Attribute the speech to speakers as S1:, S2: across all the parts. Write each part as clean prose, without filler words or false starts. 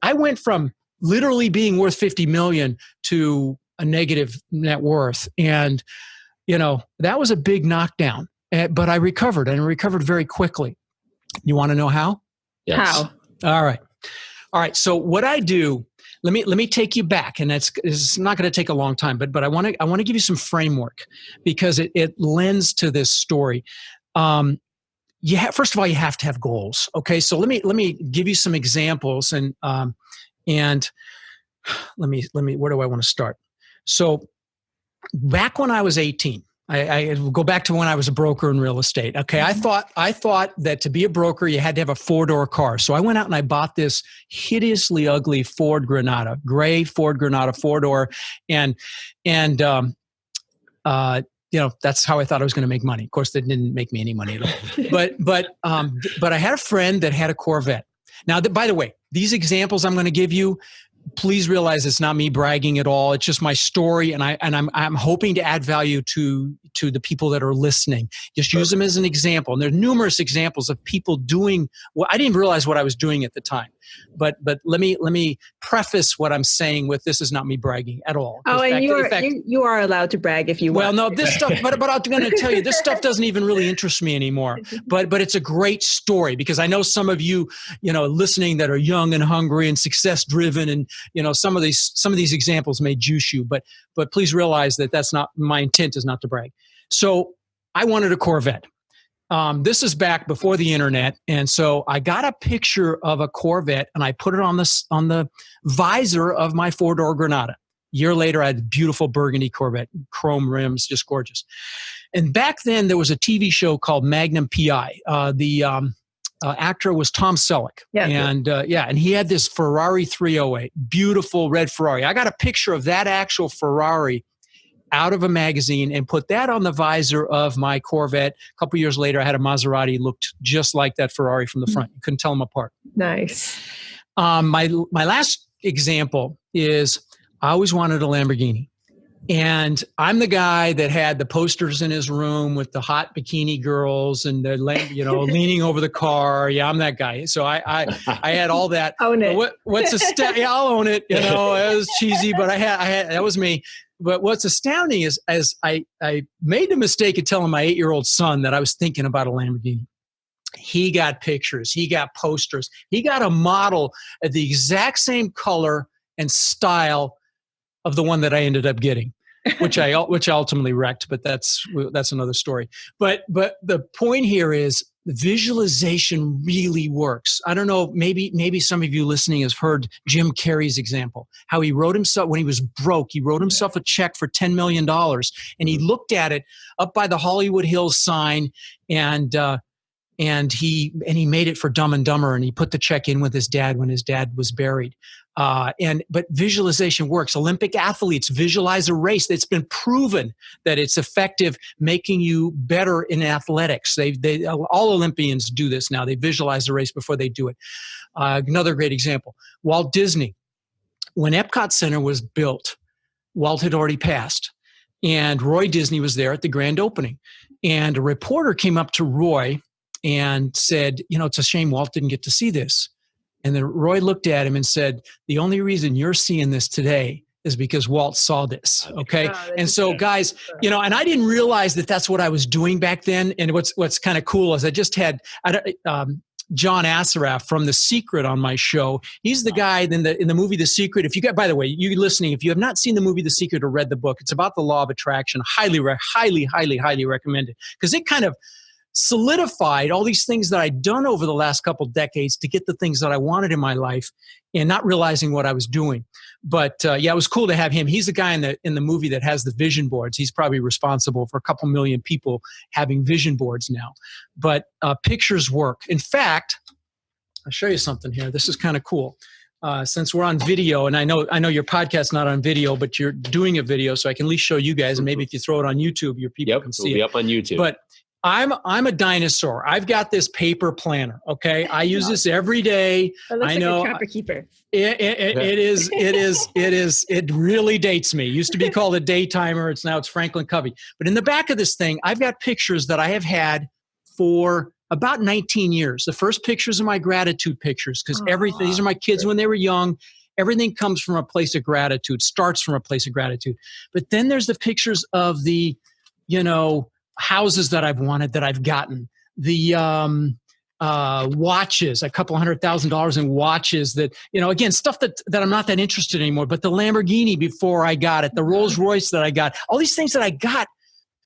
S1: I went from literally being worth 50 million to a negative net worth. And, that was a big knockdown, but I recovered and recovered very quickly. You want to know how?
S2: Yes.
S3: How?
S1: All right. So what I do, let me take you back, and it's not going to take a long time, but I want to give you some framework because it lends to this story. First of all, you have to have goals. Okay. So let me give you some examples and let me, where do I want to start? So back when I was 18, I go back to when I was a broker in real estate. Okay. I thought that to be a broker, you had to have a 4-door car. So I went out and I bought this hideously ugly Ford Granada, gray Ford Granada 4-door. And that's how I thought I was going to make money. Of course, that didn't make me any money at all. But I had a friend that had a Corvette. Now, by the way, these examples I'm going to give you, please realize it's not me bragging at all. It's just my story, and I'm hoping to add value to the people that are listening. Just use them as an example. And there are numerous examples of people doing what I didn't even realize what I was doing at the time. But let me preface what I'm saying with this is not me bragging at all.
S3: Oh, and you are allowed to brag if you want.
S1: Well, no, this stuff, but I'm going to tell you, this stuff doesn't even really interest me anymore. But it's a great story because I know some of you, listening that are young and hungry and success driven, and some of these examples may juice you. But please realize that that's not my intent. Is not to brag. So I wanted a Corvette. This is back before the internet. And so I got a picture of a Corvette and I put it on the visor of my 4-door Granada. A year later, I had a beautiful burgundy Corvette, chrome rims, just gorgeous. And back then there was a TV show called Magnum PI. The actor was Tom Selleck. Yeah. And he had this Ferrari 308, beautiful red Ferrari. I got a picture of that actual Ferrari out of a magazine and put that on the visor of my Corvette. A couple years later, I had a Maserati, looked just like that Ferrari from the front. You couldn't tell them apart.
S3: Nice.
S1: My last example is I always wanted a Lamborghini. And I'm the guy that had the posters in his room with the hot bikini girls and the leaning over the car. Yeah, I'm that guy. So I had all that.
S3: Own it.
S1: Yeah, I'll own it. It was cheesy, but I had that was me. But what's astounding is as I made the mistake of telling my 8-year-old son that I was thinking about a Lamborghini. He got pictures. He got posters. He got a model of the exact same color and style of the one that I ended up getting, which I ultimately wrecked. But that's another story. But the point here is visualization really works. I don't know, maybe some of you listening has heard Jim Carrey's example, how he wrote himself, when he was broke, he wrote himself a check for $10 million and he looked at it up by the Hollywood Hills sign and he made it for Dumb and Dumber, and he put the check in with his dad when his dad was buried. But visualization works. Olympic athletes visualize a race. It's been proven that it's effective, making you better in athletics. All Olympians do this now. They visualize the race before they do it. Another great example, Walt Disney. When Epcot Center was built, Walt had already passed, and Roy Disney was there at the grand opening. And a reporter came up to Roy and said, it's a shame Walt didn't get to see this. And then Roy looked at him and said, the only reason you're seeing this today is because Walt saw this. Okay. And so guys, and I didn't realize that that's what I was doing back then. And what's kind of cool is I just had, John Assaraf from The Secret on my show. He's the guy in the movie The Secret. By the way, you listening, if you have not seen the movie The Secret or read the book, it's about the law of attraction. Highly recommend it, because it kind of solidified all these things that I'd done over the last couple decades to get the things that I wanted in my life and not realizing what I was doing. But it was cool to have him. He's the guy in the movie that has the vision boards. He's probably responsible for a couple million people having vision boards now. But pictures work. In fact, I'll show you something here. This is kind of cool. Since we're on video, and I know your podcast's not on video, but you're doing a video, so I can at least show you guys. And maybe if you throw it on YouTube, your people can see it.
S2: It'll be up on YouTube.
S1: But I'm a dinosaur. I've got this paper planner. Okay, I use this every day.
S3: I know. Like a trapper keeper.
S1: It really dates me. It used to be called a daytimer. Now it's Franklin Covey. But in the back of this thing, I've got pictures that I have had for about 19 years. The first pictures are my gratitude pictures because everything, these are my kids when they were young. Everything comes from a place of gratitude, starts from a place of gratitude. But then there's the pictures of the, houses that I've wanted, that I've gotten. The watches, a couple $100,000 in watches that, again, stuff that I'm not that interested anymore, but the Lamborghini before I got it, the Rolls Royce that I got, all these things that I got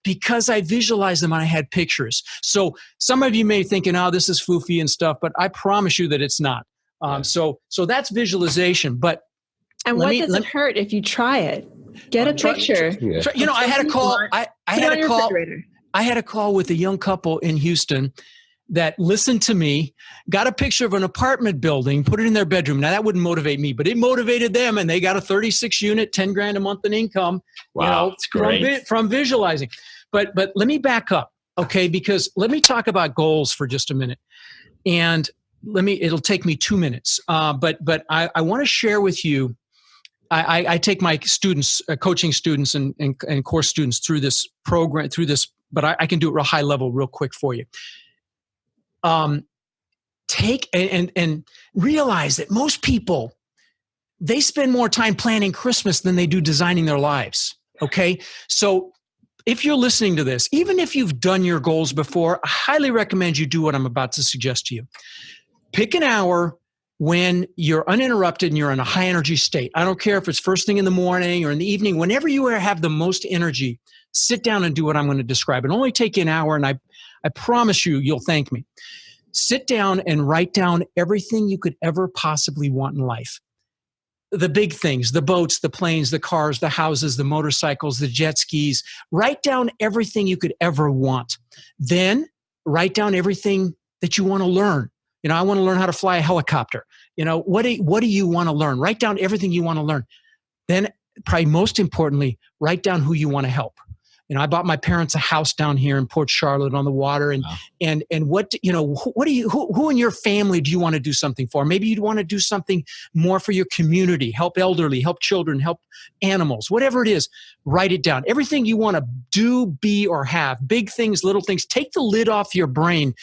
S1: because I visualized them and I had pictures. So some of you may be thinking, oh, this is foofy and stuff, but I promise you that it's not. So that's visualization.
S3: And what does it hurt if you try it? Get a picture.
S1: I had a call. I had a call with a young couple in Houston that listened to me, got a picture of an apartment building, put it in their bedroom. Now that wouldn't motivate me, but it motivated them, and they got a 36 unit, 10 grand a month in income.
S2: Wow, that's great.
S1: From visualizing. But let me back up, okay? Because let me talk about goals for just a minute, and it'll take me 2 minutes. But I want to share with you. I take my students, coaching students and course students through this program, but I can do it real high level, real quick for you. Take and realize that most people, they spend more time planning Christmas than they do designing their lives. Okay. So if you're listening to this, even if you've done your goals before, I highly recommend you do what I'm about to suggest to you. Pick an hour when you're uninterrupted and you're in a high energy state. I don't care if it's first thing in the morning or in the evening, whenever you have the most energy, sit down and do what I'm going to describe. It'll only take you an hour, and I promise you'll thank me. Sit down and write down everything you could ever possibly want in life. The big things, the boats, the planes, the cars, the houses, the motorcycles, the jet skis. Write down everything you could ever want. Then write down everything that you want to learn. I want to learn how to fly a helicopter. What do you want to learn? Write down everything you want to learn. Then, probably most importantly, write down who you want to help. I bought my parents a house down here in Port Charlotte on the water, and what who in your family do you want to do something for? Maybe you'd want to do something more for your community, help elderly, help children, help animals, whatever it is. Write it down. Everything you want to do, be, or have, big things, little things. Take the lid off your brain.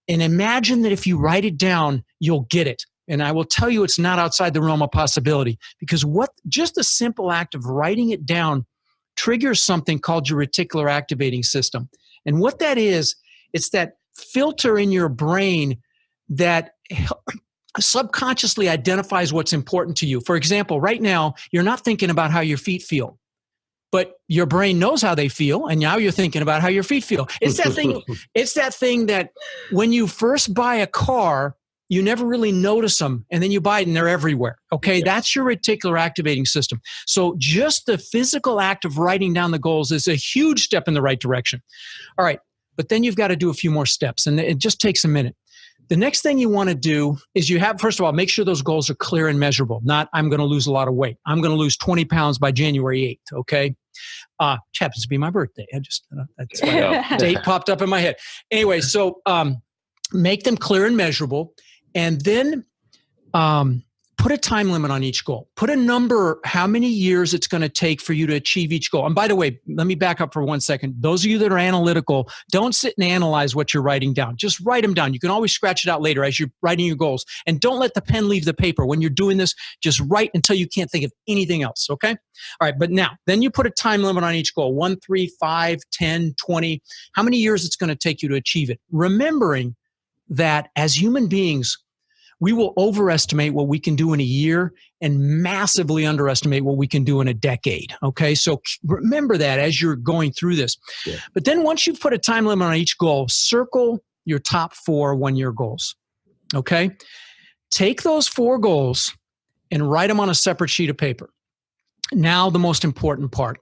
S1: And imagine that if you write it down, you'll get it. And I will tell you it's not outside the realm of possibility, because just the simple act of writing it down triggers something called your reticular activating system. And what that is, it's that filter in your brain that subconsciously identifies what's important to you. For example, right now, you're not thinking about how your feet feel, but your brain knows how they feel, and now you're thinking about how your feet feel. It's that thing. It's that thing that when you first buy a car, you never really notice them, and then you buy it and they're everywhere. Okay, that's your reticular activating system. So just the physical act of writing down the goals is a huge step in the right direction. All right, but then you've got to do a few more steps, and it just takes a minute. The next thing you want to do is first of all, make sure those goals are clear and measurable. Not, I'm going to lose a lot of weight. I'm going to lose 20 pounds by January 8th, okay? Which happens to be my birthday. That's why the date popped up in my head. Anyway, so make them clear and measurable, and then put a time limit on each goal. Put a number, how many years it's going to take for you to achieve each goal. And by the way, let me back up for 1 second. Those of you that are analytical, don't sit and analyze what you're writing down. Just write them down. You can always scratch it out later as you're writing your goals. And don't let the pen leave the paper. When you're doing this, just write until you can't think of anything else, okay? All right, but now, then you put a time limit on each goal, 1, 3, 5, 10, 20, how many years it's going to take you to achieve it. Remembering that as human beings, we will overestimate what we can do in a year and massively underestimate what we can do in a decade. Okay, so remember that as you're going through this. Yeah. But then once you've put a time limit on each goal, circle your top 4 one-year goals. Okay, take those 4 goals and write them on a separate sheet of paper. Now, the most important part.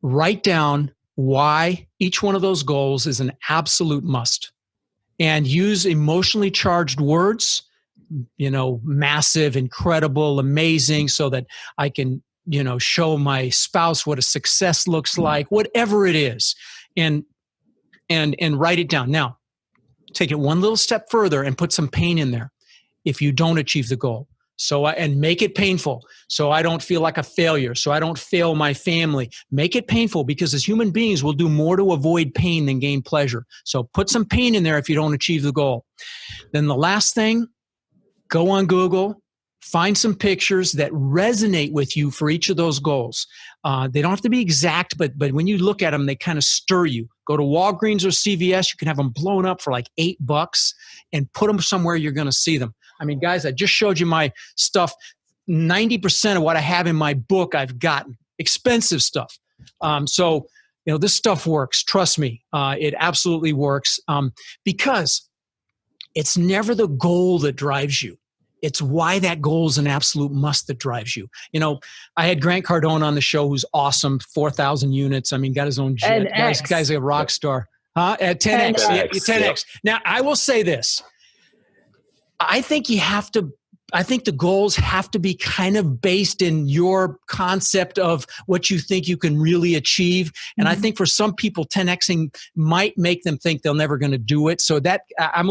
S1: Write down why each one of those goals is an absolute must. And use emotionally charged words, massive, incredible, amazing, so that I can, show my spouse what a success looks like, whatever it is, and write it down. Now, take it one little step further and put some pain in there if you don't achieve the goal. And make it painful so I don't feel like a failure, so I don't fail my family. Make it painful, because as human beings, we'll do more to avoid pain than gain pleasure. So put some pain in there if you don't achieve the goal. Then the last thing, go on Google, find some pictures that resonate with you for each of those goals. They don't have to be exact, but when you look at them, they kind of stir you. Go to Walgreens or CVS. You can have them blown up for like $8 and put them somewhere you're going to see them. I mean, guys, I just showed you my stuff. 90% of what I have in my book, I've gotten expensive stuff. So, this stuff works. Trust me. It absolutely works, because it's never the goal that drives you. It's why that goal is an absolute must that drives you. I had Grant Cardone on the show, who's awesome, 4,000 units. I mean, got his own jet. Guy's a rock star. At 10X. 10X. Yeah, 10X. Yep. Now, I will say this. I think the goals have to be kind of based in your concept of what you think you can really achieve. And I think for some people, 10Xing might make them think they're never going to do it. So that I'm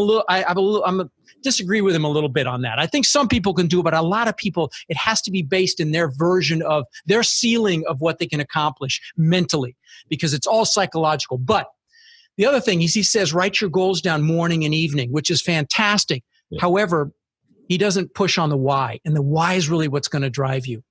S1: disagree with him a little bit on that. I think some people can do it, but a lot of people, it has to be based in their version of their ceiling of what they can accomplish mentally, because it's all psychological. But the other thing is, he says, write your goals down morning and evening, which is fantastic. Yeah. However, he doesn't push on the why, and the why is really what's going to drive you.